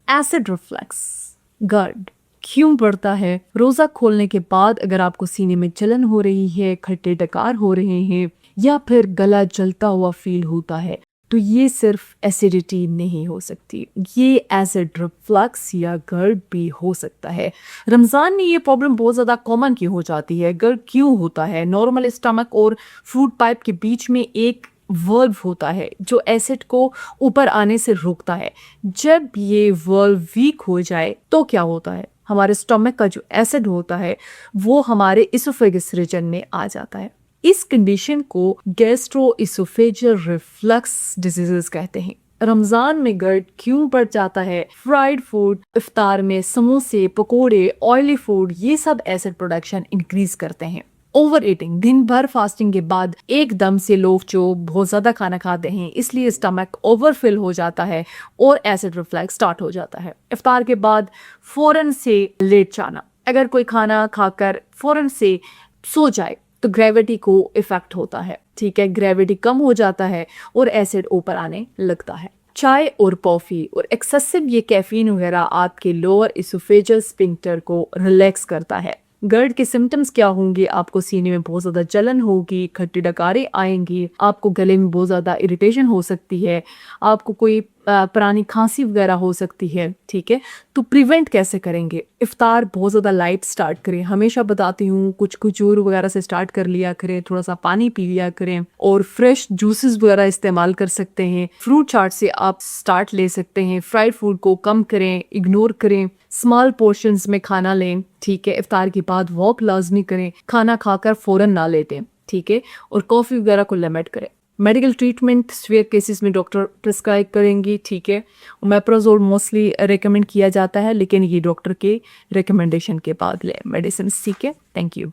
Acid reflux, GERD क्यों बढ़ता है? रोजा खोलने के बाद अगर आपको सीने में जलन हो रही है, खट्टे डकार हो रहे हैं या फिर गला जलता हुआ फील होता है, तो ये सिर्फ एसिडिटी नहीं हो सकती, ये एसिड रिफ्लक्स या GERD भी हो सकता है। रमज़ान में ये प्रॉब्लम बहुत ज़्यादा कॉमन क्यों हो जाती है? GERD क्यों होता है? नॉर्मल स्टमक और फूड पाइप के बीच में एक वर्व होता है जो एसिड को ऊपर आने से रोकता है। जब ये वर्व वीक हो जाए तो क्या होता है? हमारे स्टमक का जो एसिड होता है वो हमारे इसोफेगस रीजन में आ जाता है। इस कंडीशन को गैस्ट्रोइसोफेजियल रिफ्लक्स डिजीजेस कहते हैं। रमजान में GERD क्यों बढ़ जाता है? फ्राइड फूड, इफ्तार में समोसे, पकोड़े, ऑयली फूड, ये सब एसिड प्रोडक्शन इंक्रीज करते हैं। ओवर ईटिंग, दिन भर फास्टिंग के बाद एकदम से लोग जो बहुत ज़्यादा खाना खाते हैं, इसलिए स्टमक ओवरफिल हो जाता है और एसिड रिफ्लक्स स्टार्ट हो जाता है। इफ्तार के बाद फ़ौरन से लेट जाना, अगर कोई खाना खाकर फ़ौरन से सो जाए तो ग्रेविटी को इफेक्ट होता है, ठीक है, ग्रेविटी कम हो जाता है और एसिड ऊपर आने लगता है। चाय और कॉफ़ी और एक्सेसिव ये कैफीन वगैरह आपके लोअर इसोफेजियल स्फिंक्टर को रिलैक्स करता है। GERD के सिम्टम्स क्या होंगे? आपको सीने में बहुत ज़्यादा जलन होगी, खट्टी डकारें आएंगी, आपको गले में बहुत ज़्यादा इरिटेशन हो सकती है, आपको कोई पुरानी खांसी वगैरह हो सकती है, ठीक है। तो प्रिवेंट कैसे करेंगे? इफ्तार बहुत ज़्यादा लाइट स्टार्ट करें, हमेशा बताती हूँ, कुछ खजूर वगैरह से स्टार्ट कर लिया करें, थोड़ा सा पानी पी लिया करें और फ्रेश जूसेस वगैरह इस्तेमाल कर सकते हैं। फ्रूट चाट से आप स्टार्ट ले सकते हैं। फ्राइड फूड को कम करें, इग्नोर करें, स्मॉल पोर्शंस में खाना लें, ठीक है। इफ्तार के बाद वॉक लाजमी करें, खाना खाकर फ़ौरन ना लेटें, ठीक है, और कॉफ़ी वगैरह को लिमिट करें। मेडिकल ट्रीटमेंट सीवियर केसेस में डॉक्टर प्रिस्क्राइब करेंगी, ठीक है। ओमेप्राजोल मोस्टली रेकमेंड किया जाता है, लेकिन ये डॉक्टर के रिकमेंडेशन के बाद ले मेडिसिन, ठीक है। Thank you.